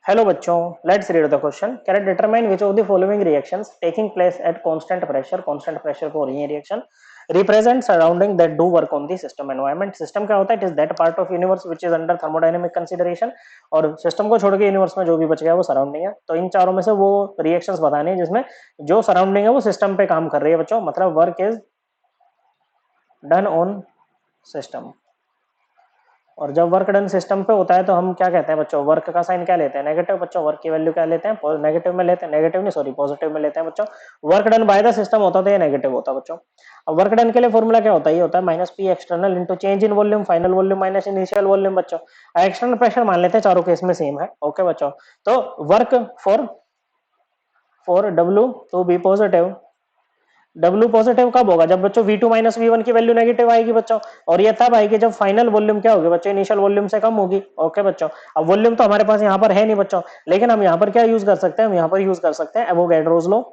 Hello बच्चों, let's read the question. Can determine which of the following reactions taking place at constant pressure को हो रही है reaction represent surrounding that do work on the system environment. System क्या होता है? It is that part of universe which is under thermodynamic consideration. और system को छोड़ के यूनिवर्स में जो भी बच गया वो सराउंडिंग है। तो इन चारों में से वो रिएक्शंस बतानी है जिसमें जो सराउंडिंग है वो सिस्टम पे काम कर रही है बच्चों, मतलब work is done on system. और जब वर्क डन सिस्टम पे होता है तो हम क्या कहते हैं बच्चों? वर्क का साइन क्या लेते हैं? नेगेटिव बच्चों। वर्क की वैल्यू क्या लेते हैं? नेगेटिव में लेते हैं, नेगेटिव नहीं सॉरी पॉजिटिव में लेते हैं बच्चों। Work done by the system होता तो ये नेगेटिव होता बच्चों। अब वर्क डन के लिए फॉर्मूला क्या होता है? ये होता है minus P external into change in volume, final volume minus initial volume बच्चों। एक्सटर्नल प्रेशर मान लेते हैं, चारों केस में सेम है। ओके बच्चों, तो work for W to be positive. W positive कब होगा? जब बच्चों V2 माइनस V1 की वैल्यू नेगेटिव आएगी बच्चों। और ये तब आएगी जब फाइनल वॉल्यूम क्या होगी बच्चों? इनिशियल वॉल्यूम से कम होगी। ओके बच्चों, अब वॉल्यूम तो हमारे पास यहाँ पर है नहीं बच्चों, लेकिन हम यहाँ पर क्या यूज कर सकते हैं? हम यहाँ पर यूज कर सकते हैं एवोगैड्रोस लॉ।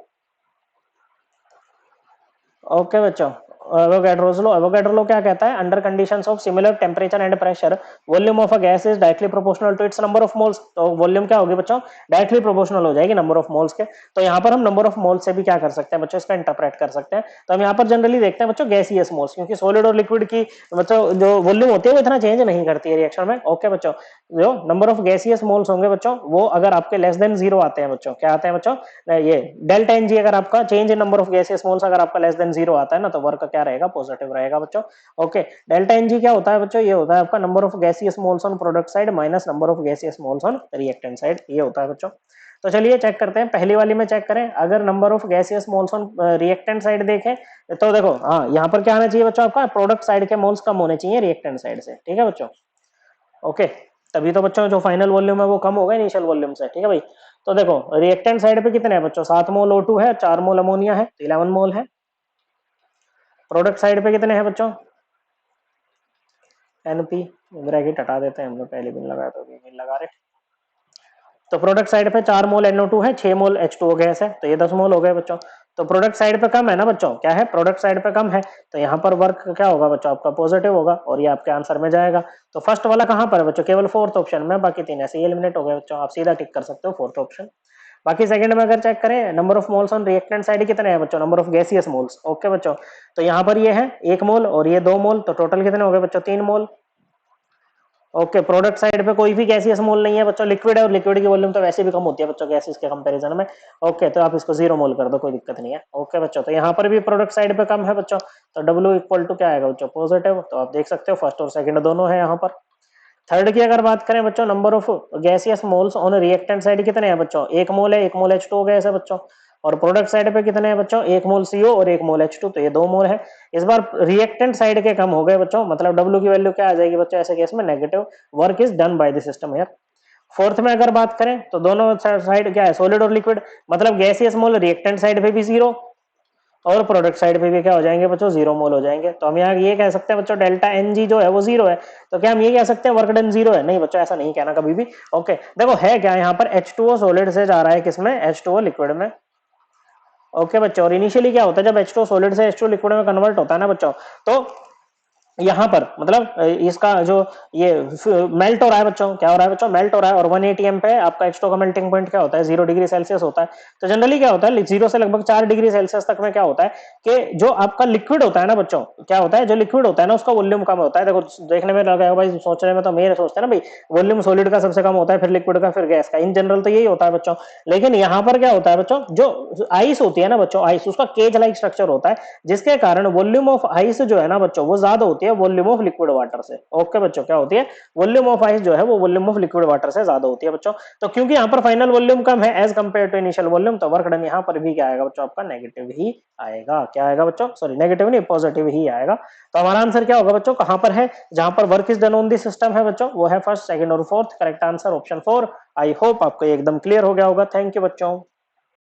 ओके बच्चों, एवोगैड्रो लॉ क्या कहता है? Under conditions of similar temperature and pressure volume of a gas is directly proportional to its number of moles. तो वॉल्यूम क्या होगी बच्चों? डायरेक्टली प्रोपोर्शनल हो जाएगी नंबर ऑफ मोल्स के। तो यहाँ पर हम नंबर ऑफ मोल्स से भी क्या कर सकते हैं बच्चों? इसका इंटरप्रेट कर सकते हैं। तो हम यहाँ पर जनरली देखते हैं बच्चों गैसियस मोल्स, क्योंकि सॉलिड और लिक्विड की बच्चों जो वॉल्यूम होती है वो इतना चेंज नहीं करती है रिएक्शन में। ओके बच्चों, जो नंबर ऑफ गैसियस मोल्स होंगे बच्चों वो अगर आपके लेस देन जीरो आते हैं बच्चों, क्या आते हैं बच्चों? ये डेल्टा एन जी, अगर आपका change in number of gaseous moles अगर आपका लेस देन जीरो आता है ना, तो वर्क क्या रहेगा? पॉजिटिव रहेगा बच्चों। ओके, डेल्टा एन जी क्या होता है बच्चों? ये होता है आपका number of gaseous moles on product side minus number of gaseous moles on reactant side, ये होता है बच्चों। तो चलिए चेक करते हैं, पहली वाली में चेक करें। अगर number of gaseous moles on reactant side देखें तो देखो, हाँ यहाँ पर क्या आना चाहिए बच्चों? आपका प्रोडक्ट साइड के मोल्स कम होने चाहिए रिएक्टेंट साइड से। ठीक है बच्चों, ओके। तभी तो बच्चों जो फाइनल वॉल्यूम है वो कम होगा इनिशियल वॉल्यूम से। ठीक है भाई, तो देखो रिएक्टेंट साइड पे कितने हैं बच्चों? 7 मोल O2 है, 4 मोल अमोनिया है, तो 11 मोल है। प्रोडक्ट साइड पे कितने हैं बच्चों? NP ब्रैकेट हटा देते हैं, हम लोग पहले भी लगाया तो भी लगा रहे। तो प्रोडक्ट साइड पे 4 मोल NO2 है, 6 मोल H2O गैस है, तो ये 10 मोल हो गए बच्चों। तो प्रोडक्ट साइड पे कम है ना बच्चों? क्या है? प्रोडक्ट साइड पे कम है, तो यहाँ पर वर्क क्या होगा बच्चों? आपका पॉजिटिव होगा और ये आपके आंसर में जाएगा। तो फर्स्ट वाला कहाँ पर है बच्चों? केवल फोर्थ ऑप्शन में, बाकी तीन ऐसे ही एलिमिनेट हो गए बच्चों। आप सीधा टिक कर सकते हो फोर्थ ऑप्शन। बाकी सेकंड में अगर चेक करें, number of moles on reactant side कितने हैं बच्चों? Number of gaseous moles. Okay बच्चों, तो यहाँ पर ये है 1 मोल और ये 2 मोल, तो टोटल कितने हो गए बच्चों? 3 मोल। ओके, प्रोडक्ट साइड पे कोई भी गैसियस मोल नहीं है बच्चों, लिक्विड है और लिक्विड की वॉल्यूम तो वैसे भी कम होती है बच्चों गैसेस के कंपैरिजन में। ओके, तो आप इसको 0 मोल कर दो, कोई दिक्कत नहीं है। ओके बच्चों, तो यहाँ पर भी प्रोडक्ट साइड पे कम है बच्चों, तो W इक्वल टू क्या आएगा बच्चों? पॉजिटिव। तो आप देख सकते हो फर्स्ट और सेकंड दोनों है यहाँ पर। थर्ड की अगर बात करें बच्चों, number of gaseous moles on reactant side कितने हैं बच्चों? 1 मोल है, 1 मोल H2O गैस है बच्चों। और प्रोडक्ट साइड पे कितने हैं बच्चों? 1 मोल CO और 1 मोल H2, तो ये 2 मोल है। इस बार रिएक्टेंट साइड के कम हो गए बच्चों, मतलब W की वैल्यू क्या आ जाएगी बच्चों ऐसे केस में? Negative. Work is done by the system here. Fourth में अगर बात करें तो दोनों साइड क्या है? सॉलिड और लिक्विड, मतलब गैसियस मोल रिएक्टेंट साइड पे भी 0 और प्रोडक्ट साइड पे भी क्या हो जाएंगे बच्चों? 0 मोल हो जाएंगे। तो हम यहाँ ये कह सकते हैं बच्चों डेल्टा एन जी जो है वो 0 है। तो क्या हम ये कह सकते हैं वर्क डन 0 है? नहीं बच्चों, ऐसा नहीं कहना कभी भी। ओके, देखो है क्या यहाँ पर? H2O सॉलिड से जा रहा है किसमें? H2O लिक्विड में। ओके बच्चों, और इनिशियली क्या होता है जब H2O सॉलिड से H2O लिक्विड में कन्वर्ट होता है ना बच्चों, तो यहाँ पर मतलब इसका जो ये मेल्ट हो रहा है बच्चों, क्या हो रहा है बच्चों? मेल्ट हो रहा है। और 1 atm पे आपका H2O का मेल्टिंग पॉइंट क्या होता है? 0 डिग्री सेल्सियस होता है। तो जनरली क्या होता है 0 से लगभग 4 डिग्री सेल्सियस तक में क्या होता है कि जो आपका लिक्विड होता है ना बच्चों, क्या होता है? जो लिक्विड होता है ना उसका वॉल्यूम कम होता है। देखो देखने में लगा भाई, सोचने में तो मेरे सोचते हैं ना भाई वॉल्यूम सॉलिड का सबसे कम होता है, फिर लिक्विड का, फिर गैस का। इन जनरल तो यही होता है बच्चों। लेकिन यहाँ पर क्या होता है बच्चों? जो आइस होती है ना बच्चों, आइस उसका केज लाइक स्ट्रक्चर होता है, जिसके कारण वॉल्यूम ऑफ आइस जो है ना बच्चों वो ज्यादा होती है वॉल्यूम ऑफ लिक्विड वाटर से। ओके बच्चों, क्या होती है? वॉल्यूम ऑफ आइस जो है वो वॉल्यूम ऑफ लिक्विड वाटर से ज्यादा होती है बच्चों। तो क्योंकि यहाँ पर फाइनल वॉल्यूम कम है as compare to initial volume, तो वर्क डन यहाँ पर भी क्या आएगा बच्चों? आपका नेगेटिव ही आएगा। क्या आएगा बच्चों? सॉरी नेगेटिव नहीं, पॉजिटिव ही आएगा। तो हमारा आंसर क्या होगा बच्चों? कहां पर है जहां पर work is done on the system है बच्चों? वो है फर्स्ट, सेकंड और fourth. Correct answer option 4। I hope आपको एकदम क्लियर हो गया होगा। थैंक यू बच्चों।